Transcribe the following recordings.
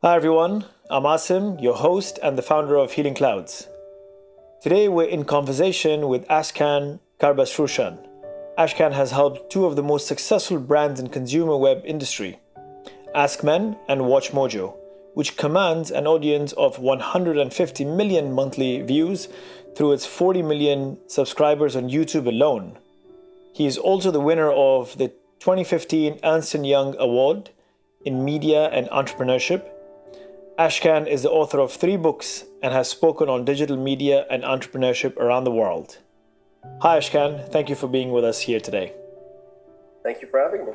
Hi everyone, I'm Asim, your host and the founder of Healing Clouds. Today we're in conversation with Ash Karbasfrooshan. Ash has helped two of the most successful brands in consumer web industry, Ask Men and WatchMojo, which commands an audience of 150 million monthly views through its 40 million subscribers on YouTube alone. He is also the winner of the 2015 Ernst & Young Award in Media and Entrepreneurship. Ashkan is the author of 3 books and has spoken on digital media and entrepreneurship around the world. Hi Ashkan, thank you for being with us here today. Thank you for having me.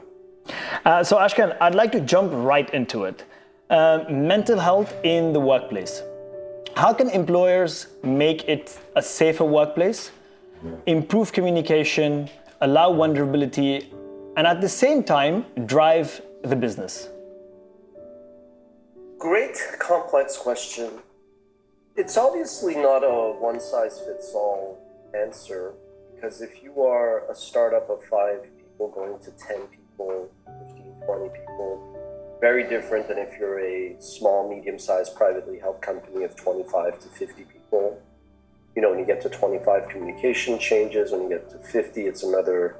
So Ashkan, I'd like to jump right into it. Mental health in the workplace. How can employers make it a safer workplace, improve communication, allow vulnerability, and at the same time, drive the business? Great complex question. It's obviously not a one-size-fits-all answer, because if you are a startup of 5 people going to 10 people, 15, 20 people, very different than if you're a small, medium-sized, privately held company of 25 to 50 people. You know, when you get to 25, communication changes. When you get to 50, it's another,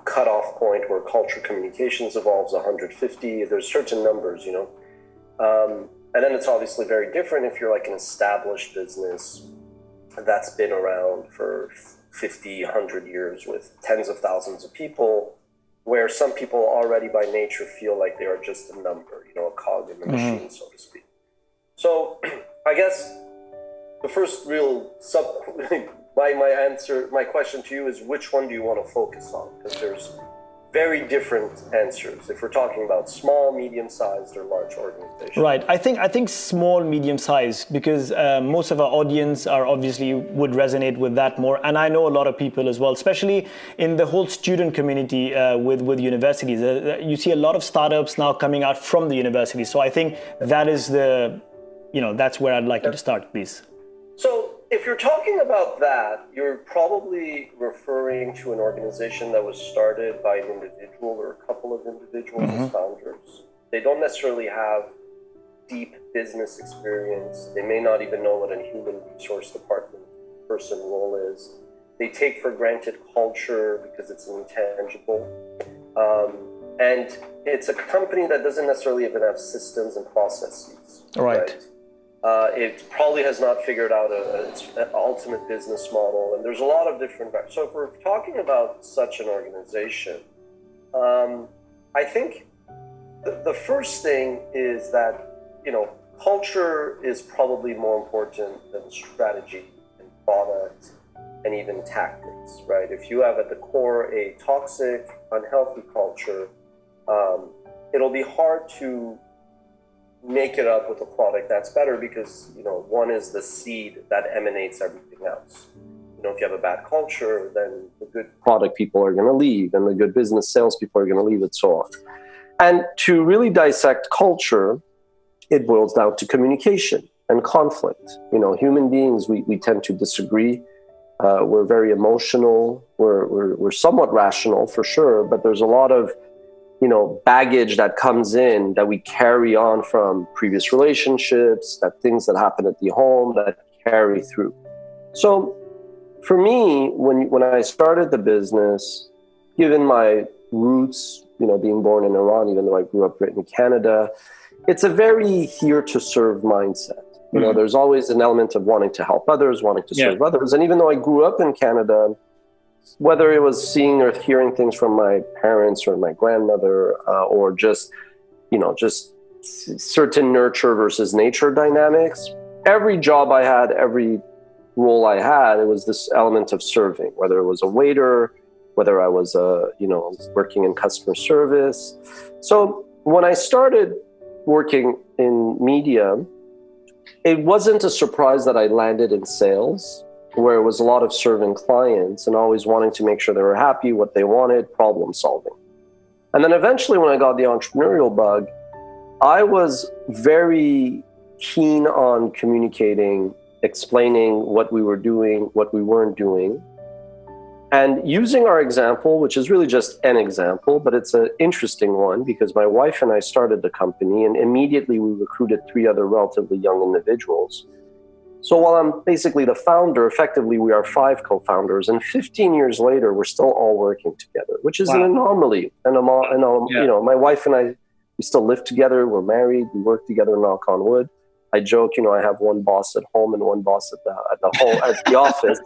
cutoff point where culture communications evolves. 150, there's certain numbers, and then it's obviously very different if you're like an established business that's been around for 50, 100 years with tens of thousands of people, where some people already by nature feel like they are just a number, a cog in the machine, so to speak. So I guess the first real my question to you is, which one do you want to focus on? Because there's very different answers if we're talking about small, medium-sized, or large organizations. Right. I think small, medium-sized, because most of our audience are obviously would resonate with that more. And I know a lot of people as well, especially in the whole student community with universities. You see a lot of startups now coming out from the university. So I think that is that's where I'd like you to start, please. So if you're talking about that, you're probably referring to an organization that was started by an individual or a couple of individuals as founders. They don't necessarily have deep business experience. They may not even know what a human resource department person role is. They take for granted culture because it's intangible. And it's a company that doesn't necessarily even have systems and processes. Right. It probably has not figured out its ultimate business model, and there's a lot of different. So if we're talking about such an organization, I think the first thing is that culture is probably more important than strategy and product and even tactics, right? If you have at the core a toxic, unhealthy culture, it'll be hard to make it up with a product that's better, because one is the seed that emanates everything else. If you have a bad culture, then the good product people are going to leave, and the good business salespeople are going to leave, and so on. And to really dissect culture, it boils down to communication and conflict. Human beings, we tend to disagree. We're very emotional. We're somewhat rational for sure, but there's a lot of baggage that comes in that we carry on from previous relationships, that things that happen at the home that carry through. So for me, when I started the business, given my roots, being born in Iran, even though I grew up in Canada, it's a very here to serve mindset. There's always an element of wanting to help others, wanting to serve others. And even though I grew up in Canada, whether it was seeing or hearing things from my parents or my grandmother, or just certain nurture versus nature dynamics, every job I had, every role I had, it was this element of serving, whether it was a waiter, whether I was, working in customer service. So when I started working in media, it wasn't a surprise that I landed in sales, where it was a lot of serving clients and always wanting to make sure they were happy, what they wanted, problem solving. And then eventually when I got the entrepreneurial bug, I was very keen on communicating, explaining what we were doing, what we weren't doing. And using our example, which is really just an example, but it's an interesting one because my wife and I started the company and immediately we recruited 3 other relatively young individuals. So while I'm basically the founder, effectively we are 5 co-founders, and 15 years later, we're still all working together, which is an anomaly. And you know, my wife and I, we still live together, we're married, we work together, knock on wood. I joke, you know, I have one boss at home and one boss at the office.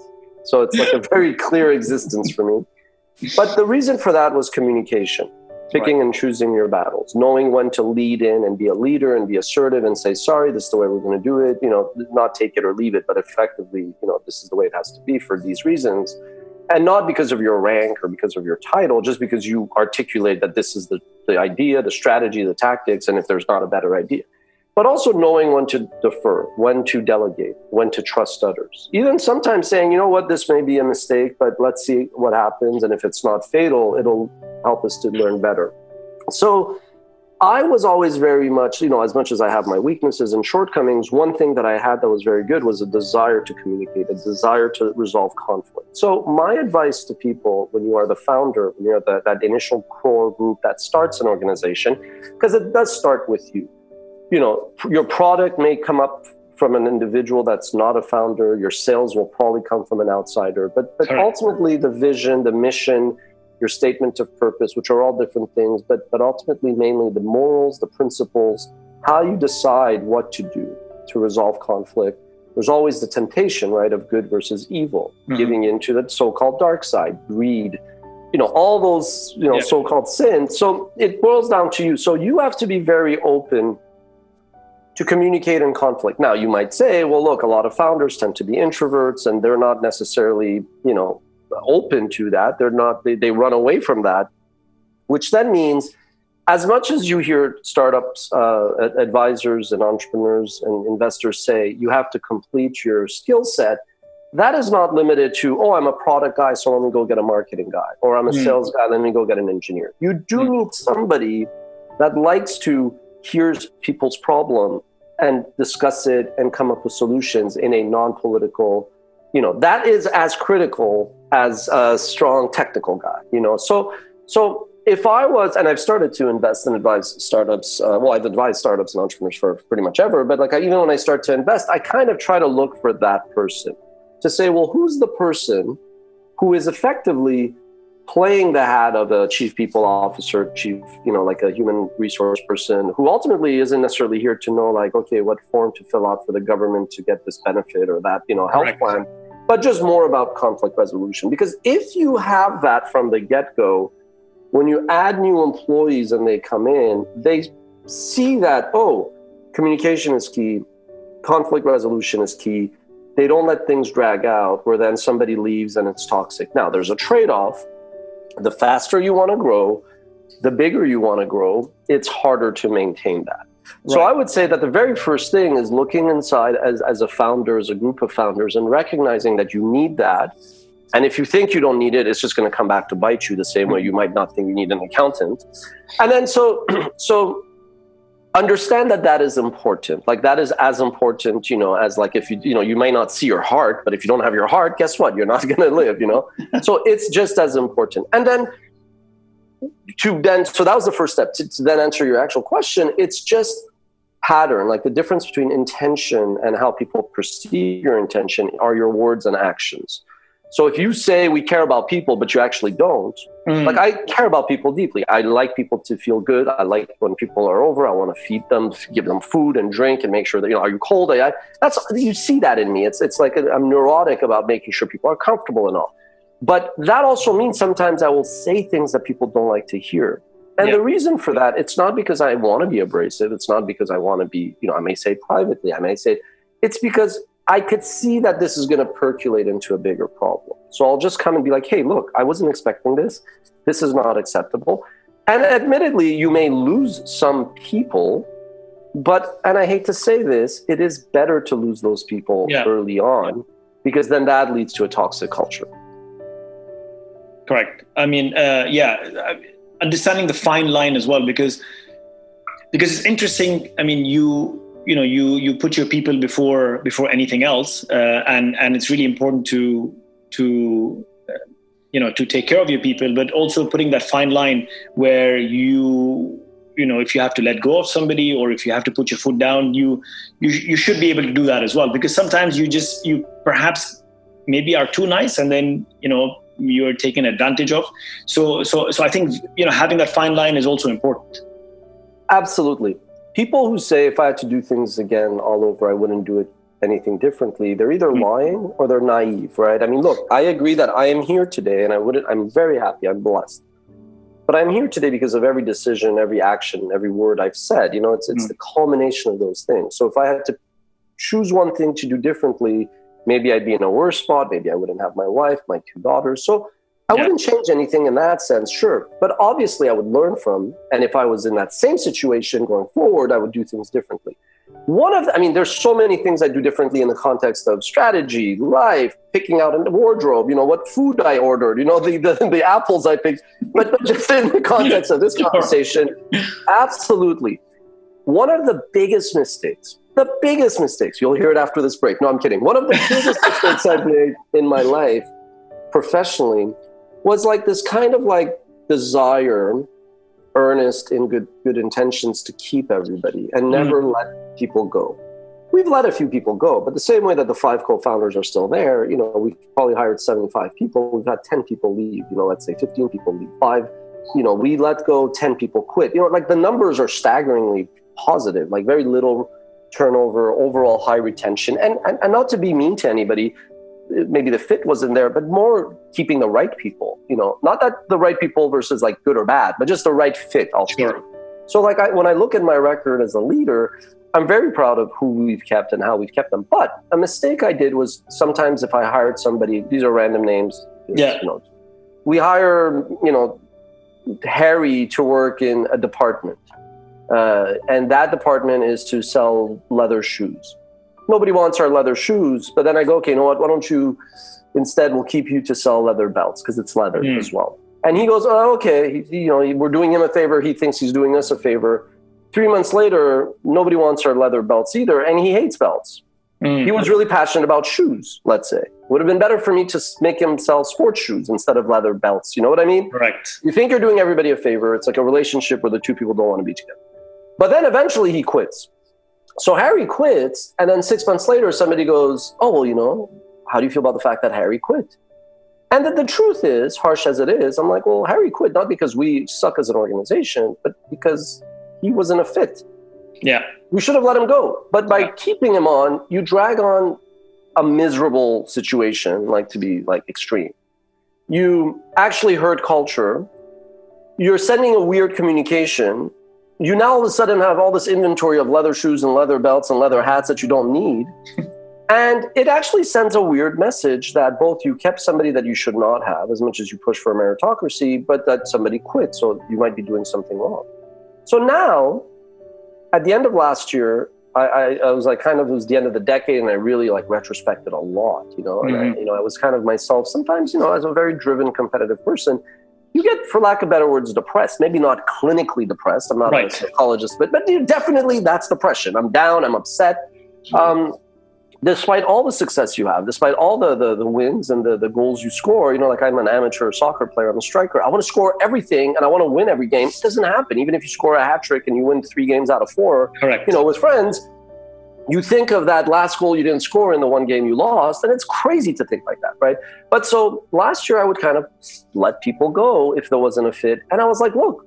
So it's like a very clear existence for me. But the reason for that was communication, picking and choosing your battles, knowing when to lead in and be a leader and be assertive and say, sorry, this is the way we're going to do it, you know, not take it or leave it, but effectively, you know, this is the way it has to be for these reasons. And not because of your rank or because of your title, just because you articulate that this is the idea, the strategy, the tactics, and if there's not a better idea. But also knowing when to defer, when to delegate, when to trust others. Even sometimes saying, you know what, this may be a mistake, but let's see what happens. And if it's not fatal, it'll help us to learn better. So I was always very much, you know, as much as I have my weaknesses and shortcomings, one thing that I had that was very good was a desire to communicate, a desire to resolve conflict. So my advice to people when you are the founder, when you're that initial core group that starts an organization, because it does start with you. You know, your product may come up from an individual that's not a founder. Your sales will probably come from an outsider. But ultimately, the vision, the mission, your statement of purpose, which are all different things, but ultimately, mainly the morals, the principles, how you decide what to do to resolve conflict. There's always the temptation, right, of good versus evil, giving into the so-called dark side, greed, you know, all those, you know, so-called sins. So it boils down to you. So you have to be very open to communicate in conflict. Now, you might say, well, look, a lot of founders tend to be introverts and they're not necessarily, you know, open to that. They run away from that, which then means as much as you hear startups, advisors and entrepreneurs and investors say you have to complete your skill set, that is not limited to, oh, I'm a product guy, so let me go get a marketing guy, or I'm a sales guy, let me go get an engineer. You do need somebody that likes to hear people's problem and discuss it and come up with solutions in a non-political, you know, that is as critical as a strong technical guy, you know. So if I was, and I've started to invest and advise startups, I've advised startups and entrepreneurs for pretty much ever, but like even when I start to invest, I kind of try to look for that person to say, well, who's the person who is effectively playing the hat of a chief people officer, chief, you know, like a human resource person who ultimately isn't necessarily here to know like, okay, what form to fill out for the government to get this benefit or that, you know, health plan, but just more about conflict resolution. Because if you have that from the get-go, when you add new employees and they come in, they see that, oh, communication is key, conflict resolution is key. They don't let things drag out where then somebody leaves and it's toxic. Now, there's a trade-off. The faster you want to grow, the bigger you want to grow, it's harder to maintain that. So I would say that the very first thing is looking inside as a founder, as a group of founders, and recognizing that you need that. And if you think you don't need it, it's just going to come back to bite you the same way you might not think you need an accountant. And then so understand that is important. Like that is as important, you know, as like if you know, you may not see your heart, but if you don't have your heart, guess what? You're not going to live, you know? So it's just as important. And then so that was the first step. To then answer your actual question, it's just pattern, like the difference between intention and how people perceive your intention are your words and actions. So if you say we care about people, but you actually don't, like I care about people deeply. I like people to feel good. I like when people are over, I want to feed them, give them food and drink and make sure that, you know, are you cold? You see that in me. It's like I'm neurotic about making sure people are comfortable and all. But that also means sometimes I will say things that people don't like to hear. And the reason for that, it's not because I want to be abrasive. It's not because I want to be, you know, I may say privately, I may say, it's because I could see that this is going to percolate into a bigger problem. So I'll just come and be like, hey, look, I wasn't expecting this. This is not acceptable. And admittedly, you may lose some people, but, and I hate to say this, it is better to lose those people early on, because then that leads to a toxic culture. Correct. I mean, understanding the fine line as well, because it's interesting. I mean, you put your people before anything else, and it's really important to to take care of your people, but also putting that fine line where if you have to let go of somebody or if you have to put your foot down, you should be able to do that as well. Because sometimes you perhaps maybe are too nice, and then you're taken advantage of. So I think having that fine line is also important. Absolutely. People who say if I had to do things again all over, I wouldn't do anything differently, they're either lying or they're naive, right? I mean, look, I agree that I am here today, and I'm very happy, I'm blessed. But I'm here today because of every decision, every action, every word I've said. It's the culmination of those things. So if I had to choose one thing to do differently, maybe I'd be in a worse spot. Maybe I wouldn't have my wife, my 2 daughters. So I wouldn't change anything in that sense, sure. But obviously I would learn from, and if I was in that same situation going forward, I would do things differently. There's so many things I do differently in the context of strategy, life, picking out a wardrobe, what food I ordered, the apples I picked. But just in the context of this conversation, absolutely. One of the biggest mistakes, you'll hear it after this break. No, I'm kidding. One of the biggest mistakes I've made in my life professionally was like this kind of like desire, earnest in good intentions to keep everybody and never let people go. We've let a few people go, but the same way that the 5 co-founders are still there, we've probably hired 75 people. We've had 10 people leave, let's say 15 people leave, 5, we let go, 10 people quit. Like the numbers are staggeringly positive, like very little turnover, overall high retention. And not to be mean to anybody, maybe the fit wasn't there, but more keeping the right people, not that the right people versus like good or bad, but just the right fit. Sure. So like when I look at my record as a leader, I'm very proud of who we've kept and how we've kept them. But a mistake I did was sometimes if I hired somebody, these are random names. We hire, Harry to work in a department. And that department is to sell leather shoes. Nobody wants our leather shoes, but then I go, okay, you know what? Why don't you instead we'll keep you to sell leather belts because it's leather as well. And he goes, oh, okay. We're doing him a favor. He thinks he's doing us a favor. 3 months later, nobody wants our leather belts either, and he hates belts. He was really passionate about shoes, let's say. Would have been better for me to make him sell sports shoes instead of leather belts. You know what I mean? Correct. You think you're doing everybody a favor. It's like a relationship where the 2 people don't want to be together. But then eventually he quits. So Harry quits, and then 6 months later, somebody goes, oh, well, how do you feel about the fact that Harry quit? And the truth is, harsh as it is, I'm like, well, Harry quit not because we suck as an organization, but because he wasn't a fit. Yeah. We should have let him go. But by keeping him on, you drag on a miserable situation, like to be like extreme. You actually hurt culture. You're sending a weird communication. You now all of a sudden have all this inventory of leather shoes and leather belts and leather hats that you don't need. And it actually sends a weird message that both you kept somebody that you should not have as much as you push for meritocracy, but that somebody quit. So you might be doing something wrong. So now, at the end of last year, I was like it was the end of the decade, and I really like retrospected a lot, And I was kind of myself sometimes, as a very driven, competitive person, you get, for lack of better words, depressed. Maybe not clinically depressed. I'm not a psychologist, but definitely that's depression. I'm down. I'm upset. Despite all the success you have, despite all the wins and the goals you score, like I'm an amateur soccer player, I'm a striker. I want to score everything and I want to win every game. It doesn't happen. Even if you score a hat trick and you win 3 games out of 4, correct. With friends, you think of that last goal you didn't score in the one game you lost, and it's crazy to think like that, right? But so last year I would kind of let people go if there wasn't a fit. And I was like, look,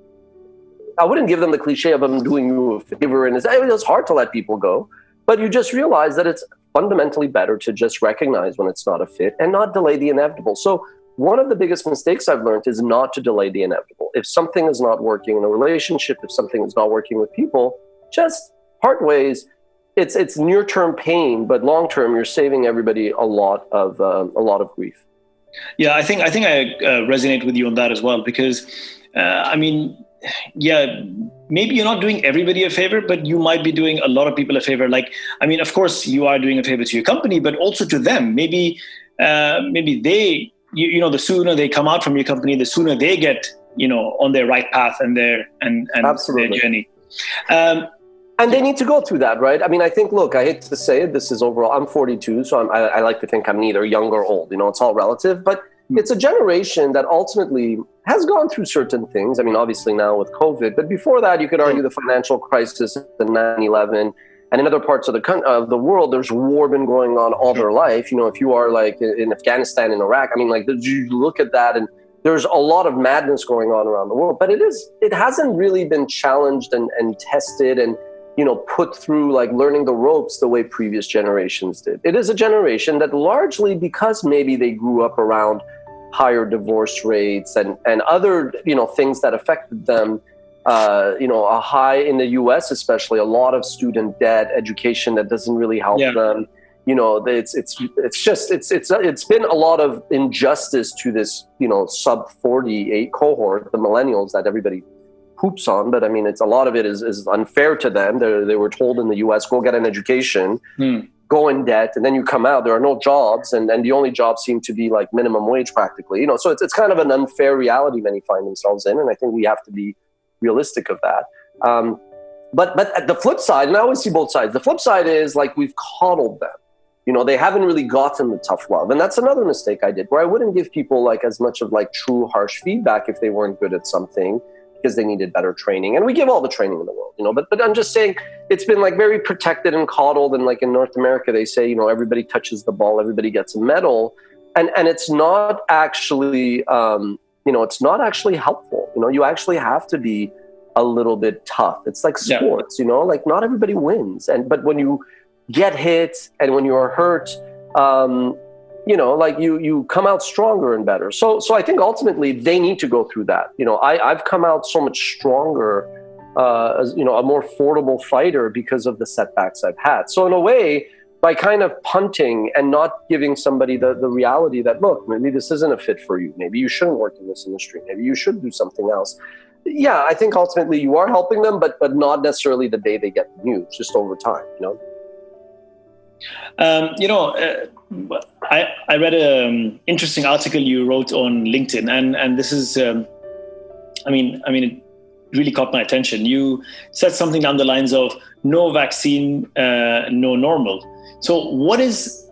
I wouldn't give them the cliche of I'm doing you a favor. And it's hard to let people go. But you just realize that it's fundamentally better to just recognize when it's not a fit and not delay the inevitable. So one of the biggest mistakes I've learned is not to delay the inevitable. If something is not working in a relationship, if something is not working with people, just part ways. It's near-term pain, but long-term, you're saving everybody a lot of grief. Yeah, I think I resonate with you on that as well, because maybe you're not doing everybody a favor, but you might be doing a lot of people a favor. Of course, you are doing a favor to your company, but also to them. Maybe they, the sooner they come out from your company, the sooner they get, on their right path and their journey. And they need to go through that, right? I think, look, I hate to say it, this is overall, I'm 42, so I like to think I'm neither young or old. It's all relative. But it's a generation that ultimately has gone through certain things. I mean, obviously now with COVID, but before that, you could argue the financial crisis, the 9/11, and in other parts of the world, there's war been going on all their life. You know, if you are like in Afghanistan and Iraq, I mean, like you look at that and there's a lot of madness going on around the world, but it hasn't really been challenged and tested and, you know, put through like learning the ropes the way previous generations did. It is a generation that largely, because maybe they grew up around higher divorce rates and other, you know, things that affected them, you know, a high in the US, especially a lot of student debt, education that doesn't really help them. You know, it's been a lot of injustice to this, you know, sub 48 cohort, the millennials that everybody poops on. But I mean, it's a lot of it is unfair to them. They were told in the US, go get an education, go in debt, and then you come out, there are no jobs. And the only jobs seem to be like minimum wage practically, you know, so it's kind of an unfair reality many find themselves in. And I think we have to be realistic of that. But at the flip side, and I always see both sides, the flip side is like we've coddled them. You know, they haven't really gotten the tough love. And that's another mistake I did, where I wouldn't give people like as much of like true harsh feedback if they weren't good at something because they needed better training. And we give all the training in the world, you know, but I'm just saying it's been like very protected and coddled. And like in North America, they say, you know, everybody touches the ball, everybody gets a medal. And it's not actually, you know, it's not actually helpful. You know, you actually have to be a little bit tough. It's like sports, you know, like not everybody wins. But when you get hit and when you are hurt, you know, like you come out stronger and better. So I think ultimately they need to go through that. You know, I've come out so much stronger, as, you know, a more affordable fighter because of the setbacks I've had. So in a way, by kind of punting and not giving somebody the reality that, look, maybe this isn't a fit for you. Maybe you shouldn't work in this industry. Maybe you should do something else. Yeah, I think ultimately you are helping them, but not necessarily the day they get the news, just over time, you know? You know, I read an interesting article you wrote on LinkedIn, and this is, I mean, it really caught my attention. You said something down the lines of no vaccine, no normal. So what is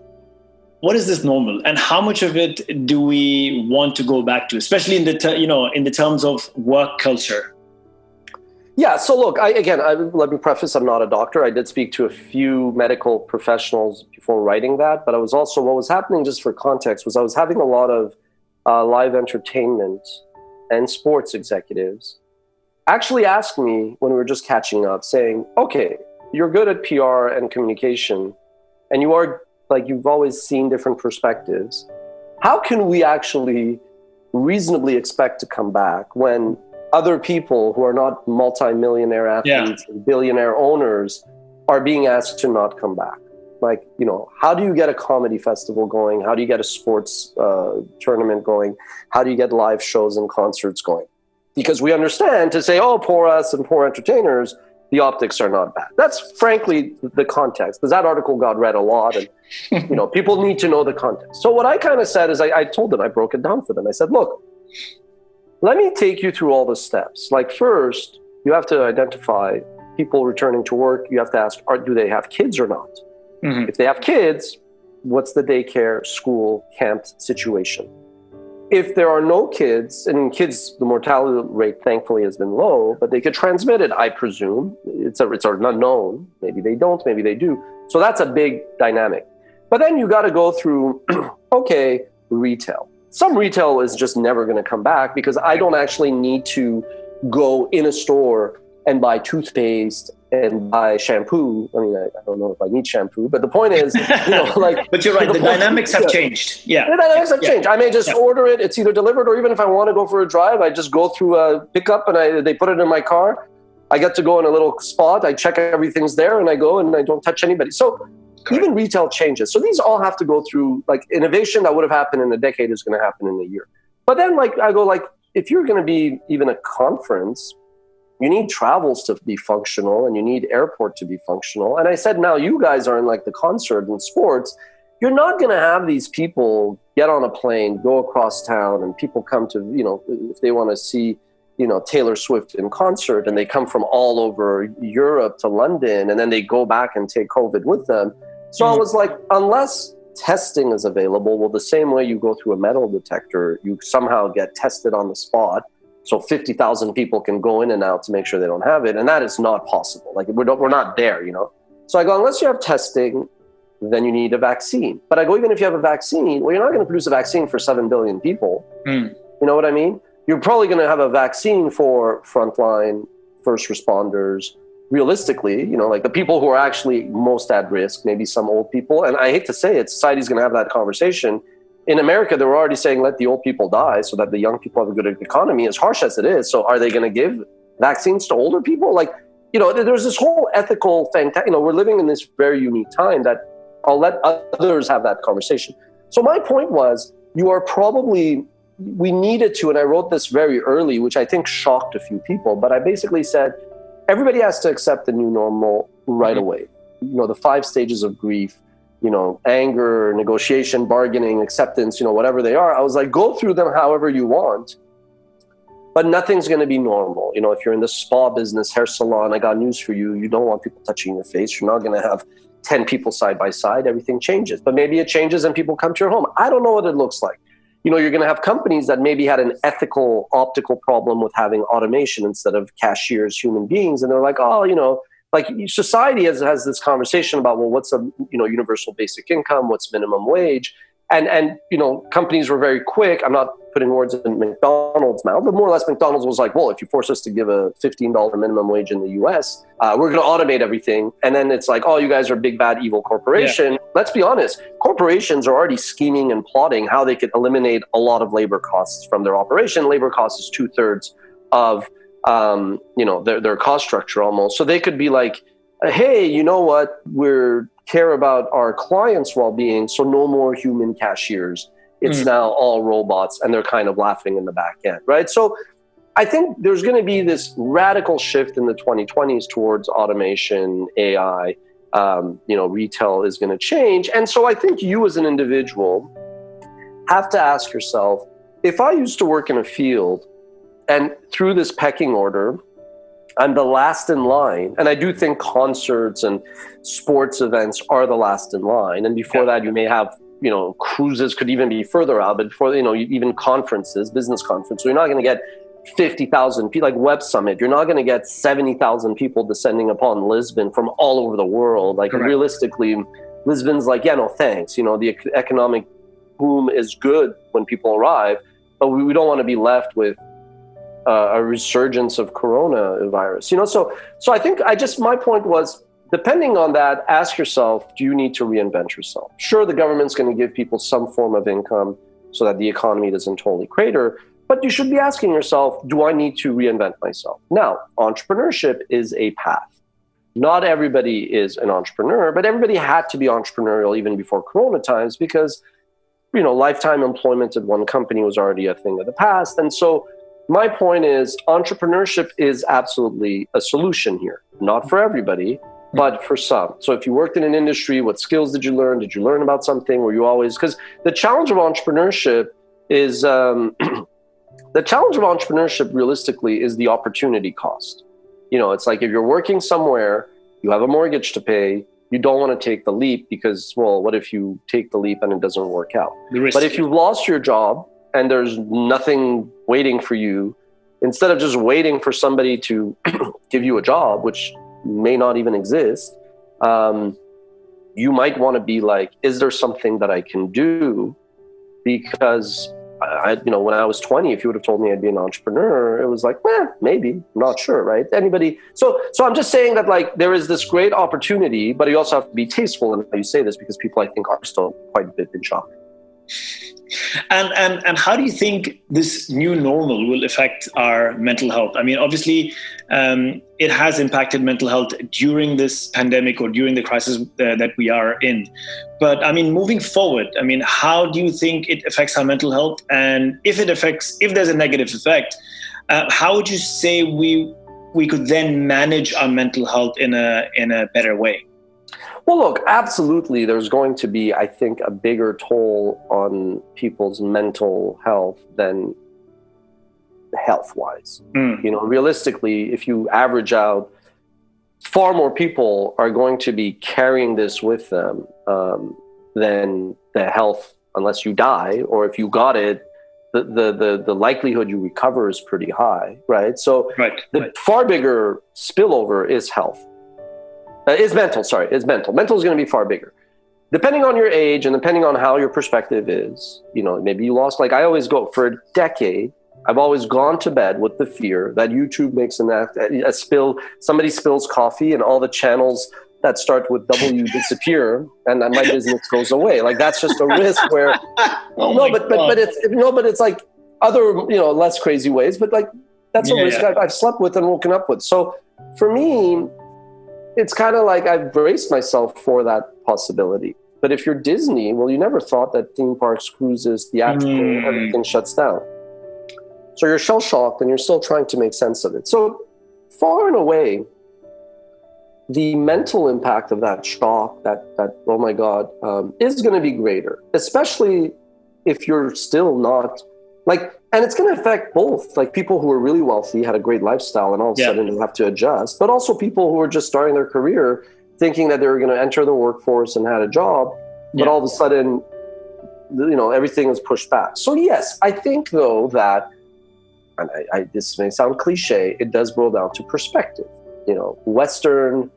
this normal, and how much of it do we want to go back to, especially in the terms of work culture? Yeah. So look, let me preface, I'm not a doctor. I did speak to a few medical professionals before writing that, but what was happening, just for context, was I was having a lot of live entertainment and sports executives actually ask me when we were just catching up, saying, okay, you're good at PR and communication, and you've always seen different perspectives. How can we actually reasonably expect to come back when other people who are not multi-millionaire athletes and billionaire owners are being asked to not come back? Like, you know, how do you get a comedy festival going? How do you get a sports tournament going? How do you get live shows and concerts going? Because we understand to say, oh, poor us and poor entertainers, the optics are not bad. That's frankly the context, because that article got read a lot, and you know, people need to know the context. So what I kind of said is I told them, I broke it down for them. I said, look, let me take you through all the steps. Like first, you have to identify people returning to work. You have to ask, do they have kids or not? Mm-hmm. If they have kids, what's the daycare, school, camp situation? If there are no kids, and in kids, the mortality rate thankfully has been low, but they could transmit it, I presume. It's unknown. Maybe they don't, maybe they do. So that's a big dynamic. But then you got to go through, okay, retail. Some retail is just never going to come back, because I don't actually need to go in a store and buy toothpaste and buy shampoo. I mean, I don't know if I need shampoo, but the point is, you know, like. But you're right. The dynamics have changed. Yeah. The dynamics have changed. I may just order it. It's either delivered, or even if I want to go for a drive, I just go through a pickup and they put it in my car. I get to go in a little spot. I check everything's there, and I go and I don't touch anybody. So even retail changes. So these all have to go through, like, innovation that would have happened in a decade is going to happen in a year. But then, like, I go, like, if you're going to be even a conference, you need travels to be functional, and you need airport to be functional. And I said, now you guys are in like the concert and sports. You're not going to have these people get on a plane, go across town, and people come to, you know, if they want to see, you know, Taylor Swift in concert, and they come from all over Europe to London, and then they go back and take COVID with them. So I was like, unless testing is available, well, the same way you go through a metal detector, you somehow get tested on the spot. So 50,000 people can go in and out to make sure they don't have it. And that is not possible. Like we're not there, you know? So I go, unless you have testing, then you need a vaccine. But I go, even if you have a vaccine, well, you're not going to produce a vaccine for 7 billion people. You know what I mean? You're probably going to have a vaccine for frontline first responders. Realistically, you know, like the people who are actually most at risk, maybe some old people. And I hate to say it, society's going to have that conversation. In America, they were already saying, let the old people die so that the young people have a good economy, as harsh as it is. So are they going to give vaccines to older people? Like, you know, there's this whole ethical thing. You know, we're living in this very unique time that I'll let others have that conversation. So my point was, we needed to, and I wrote this very early, which I think shocked a few people, but I basically said, everybody has to accept the new normal right away. You know, the 5 stages of grief, you know, anger, negotiation, bargaining, acceptance, you know, whatever they are. I was like, go through them however you want, but nothing's going to be normal. You know, if you're in the spa business, hair salon, I got news for you. You don't want people touching your face. You're not going to have 10 people side by side. Everything changes, but maybe it changes and people come to your home. I don't know what it looks like. You know, you're going to have companies that maybe had an ethical, optical problem with having automation instead of cashiers, human beings. And they're like, oh, you know, like society has this conversation about, well, what's a, you know, universal basic income? What's minimum wage? And, you know, companies were very quick. I'm not putting words in McDonald's mouth, but more or less McDonald's was like, well, if you force us to give a $15 minimum wage in the US, we're going to automate everything. And then it's like, oh, you guys are big, bad, evil corporation. Yeah. Let's be honest. Corporations are already scheming and plotting how they could eliminate a lot of labor costs from their operation. Labor cost is 2/3 of, you know, their cost structure almost. So they could be like, hey, you know what? We're care about our clients' well-being, so no more human cashiers. It's now all robots, and they're kind of laughing in the back end, right? So I think there's going to be this radical shift in the 2020s towards automation, AI. You know, retail is going to change. And so I think you as an individual have to ask yourself, if I used to work in a field and through this pecking order, I'm the last in line. And I do think concerts and sports events are the last in line. And before that, you may have, you know, cruises could even be further out. But before, you know, even conferences, business conference, so you're not going to get 50,000 people, like Web Summit. You're not going to get 70,000 people descending upon Lisbon from all over the world. Like realistically, Lisbon's like, yeah, no, thanks. You know, the economic boom is good when people arrive, but we don't want to be left with a resurgence of coronavirus, you know? So I think my point was, depending on that, ask yourself, do you need to reinvent yourself? Sure, the government's going to give people some form of income so that the economy doesn't totally crater, but you should be asking yourself, do I need to reinvent myself? Now, entrepreneurship is a path. Not everybody is an entrepreneur, but everybody had to be entrepreneurial even before Corona times because, you know, lifetime employment at one company was already a thing of the past. And so my point is, entrepreneurship is absolutely a solution here. Not for everybody, but for some. So if you worked in an industry, what skills did you learn? Did you learn about something? Were you always, because the challenge of entrepreneurship is, the challenge of entrepreneurship realistically is the opportunity cost. You know, it's like if you're working somewhere, you have a mortgage to pay, you don't want to take the leap because, well, what if you take the leap and it doesn't work out? But if you've lost your job, and there's nothing waiting for you, instead of just waiting for somebody to give you a job, which may not even exist, you might want to be like, is there something that I can do? Because you know, when I was 20, if you would have told me I'd be an entrepreneur, it was like, maybe, not sure, right? Anybody. So I'm just saying that like there is this great opportunity, but you also have to be tasteful in how you say this because people I think are still quite a bit in shock. And how do you think this new normal will affect our mental health? I mean, obviously, it has impacted mental health during this pandemic or during the crisis that we are in. But I mean, moving forward, I mean, how do you think it affects our mental health? And if there's a negative effect, how would you say we could then manage our mental health in a better way? Well, look, absolutely. There's going to be, I think, a bigger toll on people's mental health than health-wise. You know, realistically, if you average out, far more people are going to be carrying this with them then the health, unless you die, or if you got it, the likelihood you recover is pretty high, right? So the far bigger spillover is health. Is mental, sorry, is mental. Mental is going to be far bigger. Depending on your age and depending on how your perspective is, maybe you lost, like I always go, for a decade, I've always gone to bed with the fear that YouTube makes a spill, somebody spills coffee and all the channels that start with W disappear and then my business goes away. Like that's just a risk where, but it's like other, less crazy ways, but like that's a risk I've slept with and woken up with. So for me, it's kind of like I've braced myself for that possibility. But if you're Disney, well, you never thought that theme parks, cruises, theatrical, everything shuts down. So you're shell-shocked and you're still trying to make sense of it. So far and away, the mental impact of that shock, that oh my God, is going to be greater, especially if you're still not like, and it's going to affect both, like people who are really wealthy, had a great lifestyle, and all of a sudden they have to adjust, but also people who are just starting their career thinking that they were going to enter the workforce and had a job, but all of a sudden, everything is pushed back. So yes, I think though that, and this may sound cliche, it does boil down to perspective. Western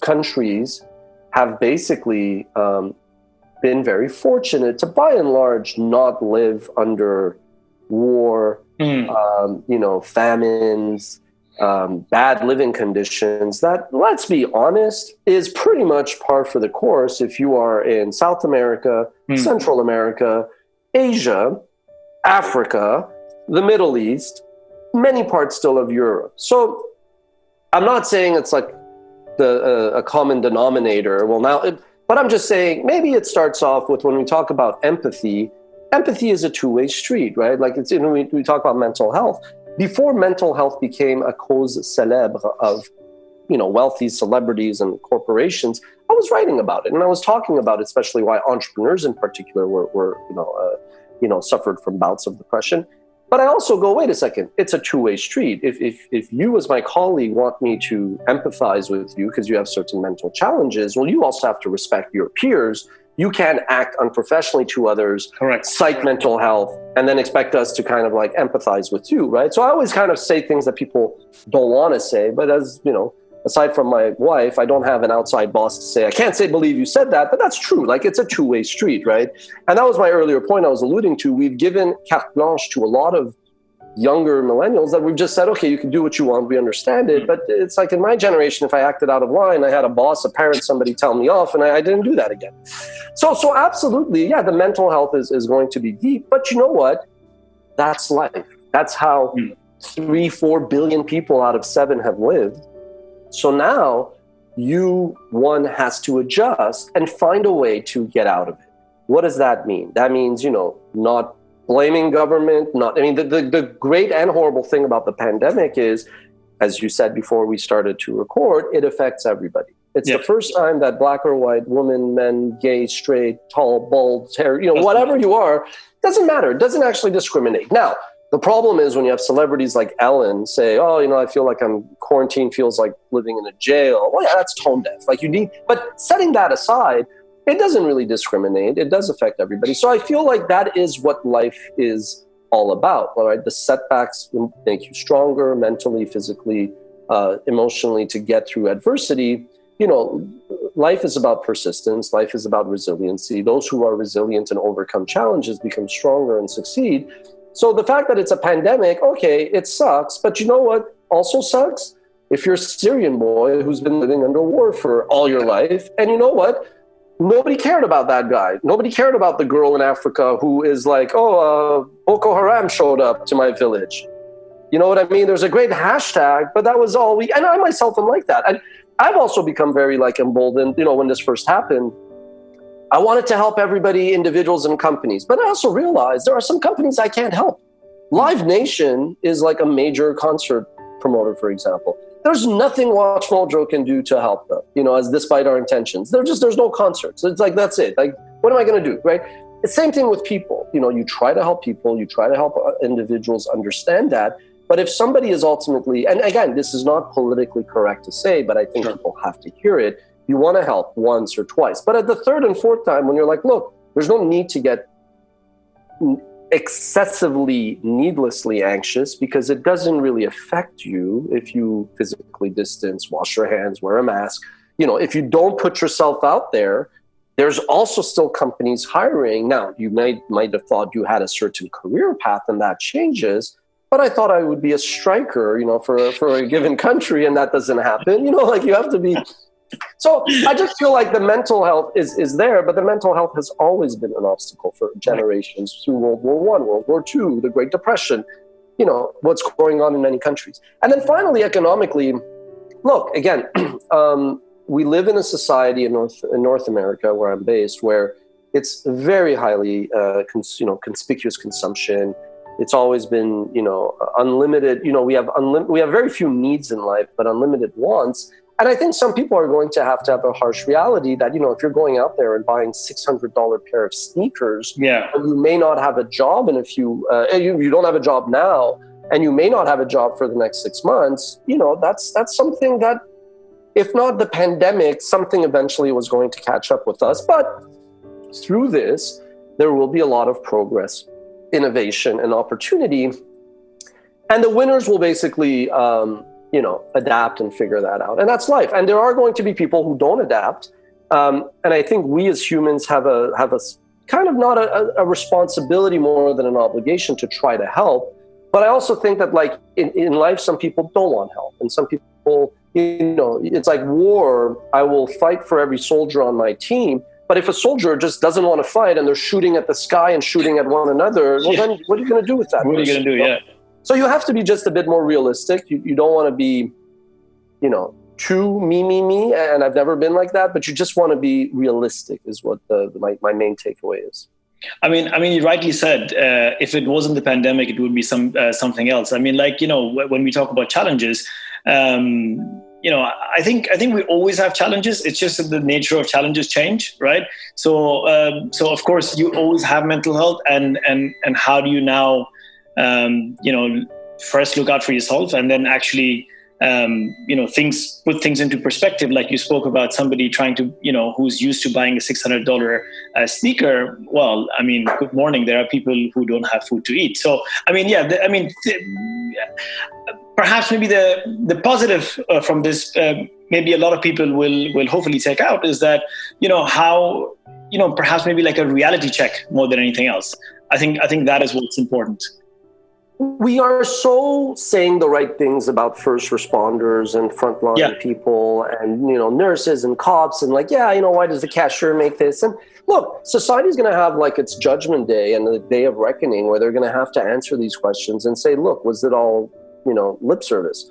countries have basically been very fortunate to, by and large, not live under war, famines, bad living conditions. That, let's be honest, is pretty much par for the course if you are in South America, Central America, Asia, Africa, the Middle East, many parts still of Europe. So I'm not saying it's like a common denominator. But I'm just saying maybe it starts off with, when we talk about empathy is a two-way street, right? Like we talk about mental health. Before mental health became a cause célèbre of, wealthy celebrities and corporations, I was writing about it and I was talking about especially why entrepreneurs in particular were suffered from bouts of depression. But I also go, wait a second, it's a two-way street. If you as my colleague want me to empathize with you because you have certain mental challenges, well, you also have to respect your peers. You can't act unprofessionally to others, cite mental health, and then expect us to kind of like empathize with you, right? So I always kind of say things that people don't want to say, but as, aside from my wife, I don't have an outside boss to say, I can't believe you said that, but that's true. Like it's a two-way street, right? And that was my earlier point I was alluding to. We've given carte blanche to a lot of younger millennials that we've just said, okay, you can do what you want, we understand it. But it's like in my generation, if I acted out of line, I had a boss, a parent, somebody tell me off, and I didn't do that again. So absolutely, yeah, the mental health is going to be deep. But you know what? That's life. That's how 3-4 billion people out of 7 have lived. So now one has to adjust and find a way to get out of it. What does that mean? That means, not blaming government, the great and horrible thing about the pandemic is, as you said before we started to record, it affects everybody. It's the first time that black or white, woman, men, gay, straight, tall, bald, hair, whatever you are, doesn't matter. It doesn't actually discriminate. Now, the problem is when you have celebrities like Ellen say, I feel like quarantine feels like living in a jail. Well, yeah, that's tone deaf. But setting that aside, it doesn't really discriminate. It does affect everybody. So I feel like that is what life is all about, all right? The setbacks make you stronger mentally, physically, emotionally to get through adversity. Life is about persistence. Life is about resiliency. Those who are resilient and overcome challenges become stronger and succeed. So the fact that it's a pandemic, okay, it sucks. But you know what also sucks? If you're a Syrian boy who's been living under war for all your life, and you know what? Nobody cared about that guy. Nobody cared about the girl in Africa who is like, Boko Haram showed up to my village. You know what I mean? There's a great hashtag, but that was all and I myself am like that. And I've also become very emboldened, when this first happened. I wanted to help everybody, individuals and companies, but I also realized there are some companies I can't help. Live Nation is like a major concert promoter, for example. There's nothing WatchMojo can do to help them, as despite our intentions. There's no concerts. It's like, that's it. Like, what am I going to do, right? The same thing with people. You try to help people, you try to help individuals understand that. But if somebody is ultimately, and again, this is not politically correct to say, but I think people have to hear it. You want to help once or twice. But at the third and fourth time, when you're like, look, there's no need to get excessively, needlessly anxious, because it doesn't really affect you if you physically distance, wash your hands, wear a mask. If you don't put yourself out there, there's also still companies hiring. Now, you might have thought you had a certain career path and that changes, but I thought I would be a striker, for a given country, and that doesn't happen. You have to be. So I just feel like the mental health is there, but the mental health has always been an obstacle for generations through World War I, World War II, the Great Depression, what's going on in many countries. And then finally, economically, look, again, we live in a society in North America, where I'm based, where it's very highly conspicuous consumption. It's always been, unlimited. We have very few needs in life, but unlimited wants. And I think some people are going to have a harsh reality that, if you're going out there and buying $600 pair of sneakers, you may not have a job in you don't have a job now, and you may not have a job for the next 6 months. That's something that, if not the pandemic, something eventually was going to catch up with us. But through this, there will be a lot of progress, innovation, and opportunity. And the winners will basically, adapt and figure that out. And that's life. And there are going to be people who don't adapt. And I think we as humans have a kind of not a responsibility more than an obligation to try to help. But I also think that, like, in life, some people don't want help. And some people, it's like war. I will fight for every soldier on my team. But if a soldier just doesn't want to fight and they're shooting at the sky and shooting at one another, well, then what are you going to do with that? What are you going to do? Yeah. So you have to be just a bit more realistic. You don't want to be, too me, and I've never been like that, but you just want to be realistic is what my main takeaway is. I mean, you rightly said, if it wasn't the pandemic, it would be something else. I mean, when we talk about challenges, I think we always have challenges. It's just that the nature of challenges change, right? So of course you always have mental health, and how do you now, first look out for yourself, and then actually, put things into perspective. Like you spoke about somebody trying to, who's used to buying a $600 sneaker. Well, I mean, good morning. There are people who don't have food to eat. So, perhaps maybe the positive from this, maybe a lot of people will hopefully take out is that, how, perhaps maybe like a reality check more than anything else. I think that is what's important. We are so saying the right things about first responders and frontline people and, nurses and cops and why does the cashier make this? And look, society is going to have like its judgment day and the day of reckoning where they're going to have to answer these questions and say, look, was it all, lip service?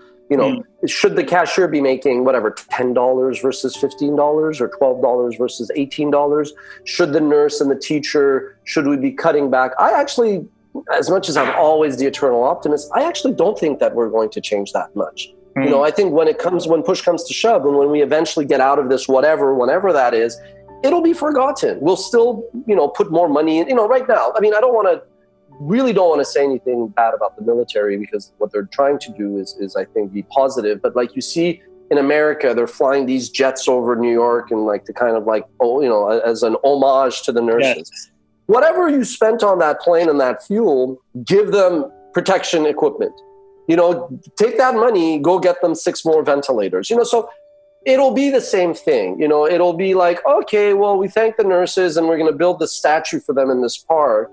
Should the cashier be making $10 versus $15 or $12 versus $18? Should the nurse and the teacher, should we be cutting back? I actually, as much as I'm always the eternal optimist, I actually don't think that we're going to change that much. I think when push comes to shove, and when we eventually get out of this, whenever that is, it'll be forgotten. We'll still, put more money in, right now. I mean, I really don't want to say anything bad about the military, because what they're trying to do is I think be positive. But like you see in America, they're flying these jets over New York and to kind of as an homage to the nurses. Yes. Whatever you spent on that plane and that fuel, give them protection equipment. Take that money, go get them 6 more ventilators. So it'll be the same thing. It'll be like, okay, well, we thank the nurses and we're going to build the statue for them in this park.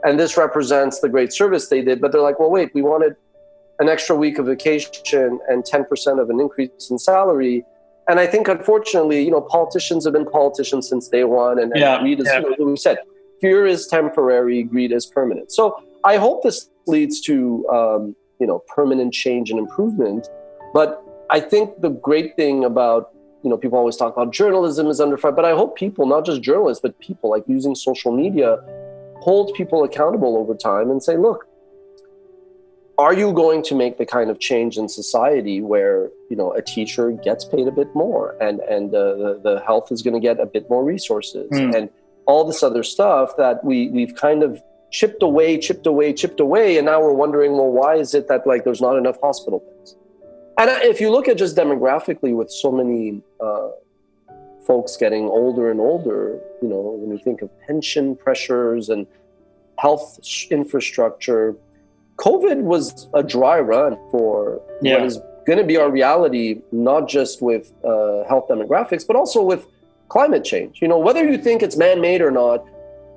And this represents the great service they did. But they're like, well, wait, we wanted an extra week of vacation and 10% of an increase in salary. And I think, unfortunately, politicians have been politicians since day one. And greed is, we said, fear is temporary, greed is permanent. So I hope this leads to, permanent change and improvement. But I think the great thing about, people always talk about journalism is under fire, but I hope people, not just journalists, but people like using social media, hold people accountable over time and say, look, are you going to make the kind of change in society where, a teacher gets paid a bit more and the health is going to get a bit more resources and all this other stuff that we've kind of chipped away. And now we're wondering, well, why is it that there's not enough hospital beds? And if you look at just demographically with so many folks getting older and older, when you think of pension pressures and health infrastructure, COVID was a dry run for what is going to be our reality, not just with health demographics, but also with climate change. Whether you think it's man-made or not,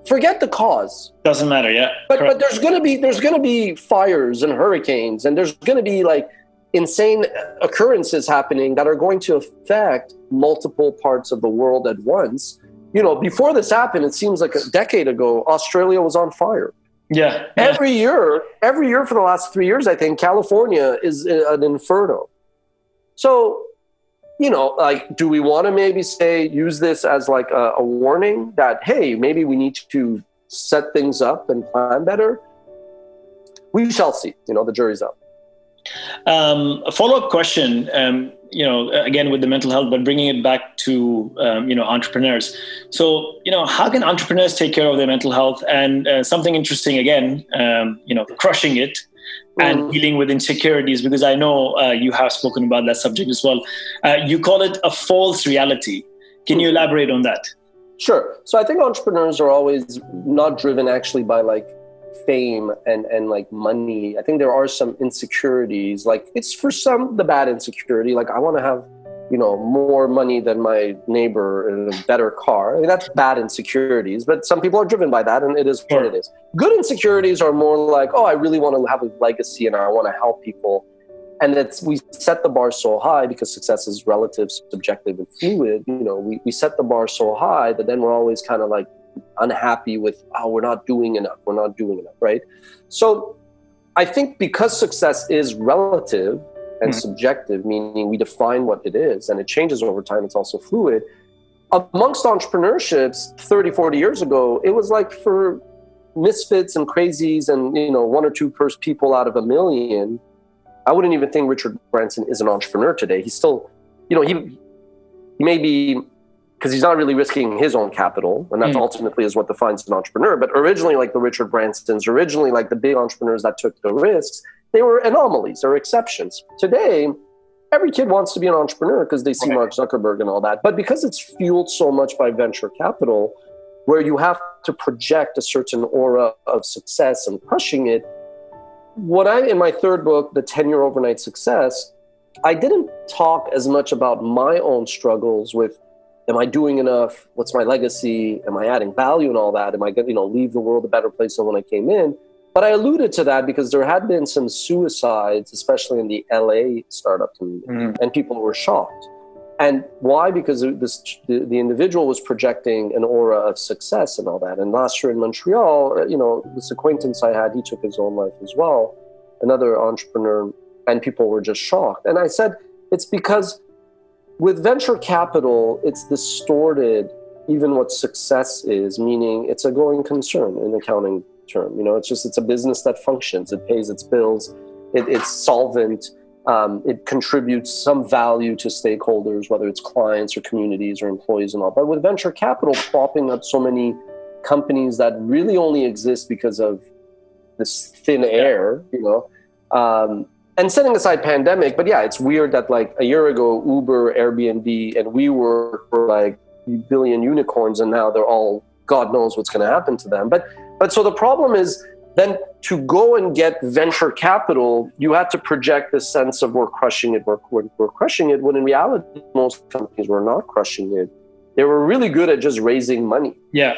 forget the cause. Doesn't matter, yeah. But there's going to be fires and hurricanes, and there's going to be like insane occurrences happening that are going to affect multiple parts of the world at once. Before this happened, it seems like a decade ago, Australia was on fire. Yeah. Every year for the last 3 years, I think California is an inferno. So, do we want to maybe use this as like a warning that, hey, maybe we need to set things up and plan better? We shall see. The jury's out. A follow-up question, again with the mental health, but bringing it back to, entrepreneurs. So, how can entrepreneurs take care of their mental health? And something interesting, again, crushing it and dealing with insecurities, because I know you have spoken about that subject as well. You call it a false reality. Can you elaborate on that? Sure. So I think entrepreneurs are always not driven actually by like fame and like money. I think there are some insecurities, like it's for some the bad insecurity, like I want to have more money than my neighbor and a better car. I mean, that's bad insecurities, but some people are driven by that, and it is what it is. Good insecurities are more like, oh, I really want to have a legacy and I want to help people. And we set the bar so high because success is relative, subjective, and fluid. We set the bar so high that then we're always kind of like unhappy with, we're not doing enough, right? So I think because success is relative and subjective, meaning we define what it is and it changes over time, it's also fluid. Amongst entrepreneurships 30, 40 years ago, it was like for misfits and crazies and, one or two people out of a million. I wouldn't even think Richard Branson is an entrepreneur today. He's still, he may be, because he's not really risking his own capital, and that ultimately is what defines an entrepreneur. But originally, like the Richard Bransons, like the big entrepreneurs that took the risks, they were anomalies or exceptions. Today, every kid wants to be an entrepreneur because they see Mark Zuckerberg and all that. But because it's fueled so much by venture capital, where you have to project a certain aura of success and crushing it, in my third book, The 10-Year Overnight Success, I didn't talk as much about my own struggles with, am I doing enough? What's my legacy? Am I adding value and all that? Am I going to, leave the world a better place than when I came in? But I alluded to that because there had been some suicides, especially in the LA startup community, and people were shocked. And why? Because the individual was projecting an aura of success and all that. And last year in Montreal, this acquaintance I had, he took his own life as well, another entrepreneur, and people were just shocked. And I said, it's because with venture capital, it's distorted even what success is, meaning it's a going concern in accounting term. It's a business that functions, it pays its bills, it's solvent, it contributes some value to stakeholders, whether it's clients or communities or employees and all. But with venture capital propping up so many companies that really only exist because of this thin air, and setting aside pandemic, but yeah, it's weird that like a year ago, Uber, Airbnb, and WeWork were like billion unicorns, and now they're all, God knows what's going to happen to them. But so the problem is then to go and get venture capital, you had to project this sense of we're crushing it, we're crushing it, when in reality, most companies were not crushing it. They were really good at just raising money. Yeah.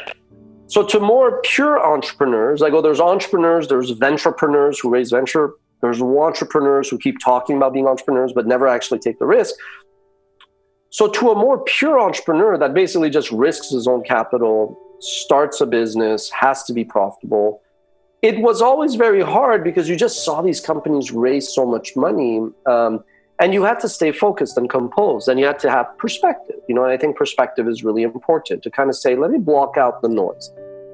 So to more pure entrepreneurs, there's entrepreneurs, there's venturepreneurs who raise venture. There's entrepreneurs who keep talking about being entrepreneurs, but never actually take the risk. So to a more pure entrepreneur that basically just risks his own capital, starts a business, has to be profitable, it was always very hard because you just saw these companies raise so much money, and you had to stay focused and composed, and you had to have perspective. And I think perspective is really important to kind of say, let me block out the noise.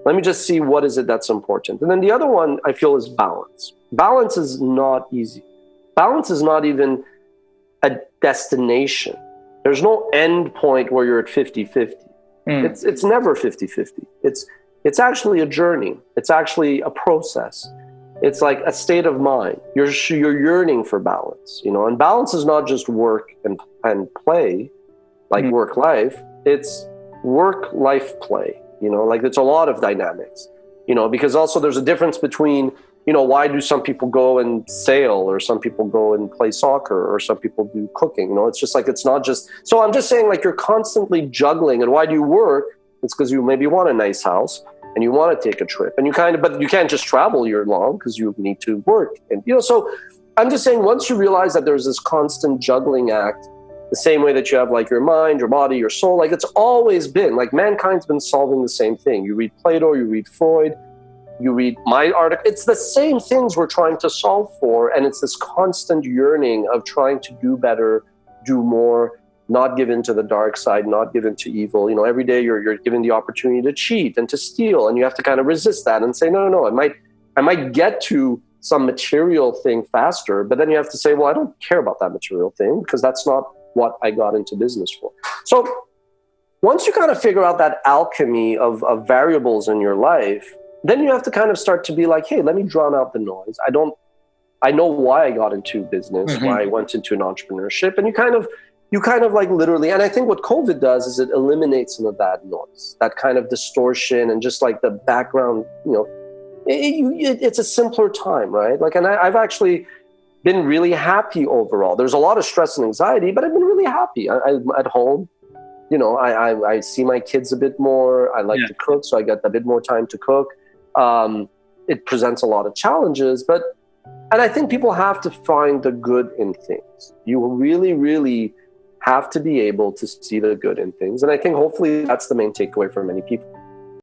Let me just see what is it that's important. And then the other one I feel is balance. Balance is not easy. Balance is not even a destination. There's no end point where you're at 50-50. It's never 50-50. It's actually a journey. It's actually a process. It's like a state of mind. You're yearning for balance, and balance is not just work and play, like work life. it's work, life, play, like it's a lot of dynamics, because also there's a difference between, why do some people go and sail, or some people go and play soccer, or some people do cooking, it's just like, it's not just, so I'm just saying, like, you're constantly juggling. And why do you work? It's because you maybe want a nice house and you want to take a trip, and but you can't just travel year long because you need to work. And, so I'm just saying, once you realize that there's this constant juggling act, the same way that you have like your mind, your body, your soul, like it's always been, like mankind's been solving the same thing. You read Plato, you read Freud, you read my article, it's the same things we're trying to solve for. And it's this constant yearning of trying to do better, do more, not give into the dark side, not give into evil. Every day you're given the opportunity to cheat and to steal, and you have to kind of resist that and say, no, I might get to some material thing faster, but then you have to say, well, I don't care about that material thing because that's not what I got into business for. So once you kind of figure out that alchemy of variables in your life, then you have to kind of start to be like, hey, let me drown out the noise. I know why I got into business, why I went into an entrepreneurship. And you kind of like literally, and I think what COVID does is it eliminates some of that noise, that kind of distortion, and just like the background, it's a simpler time, right? Like, and I've actually been really happy overall. There's a lot of stress and anxiety, but I've been really happy. I'm at home. I see my kids a bit more. I like to cook, so I get a bit more time to cook. It presents a lot of challenges, and I think people have to find the good in things. You really, really have to be able to see the good in things. And I think hopefully that's the main takeaway for many people.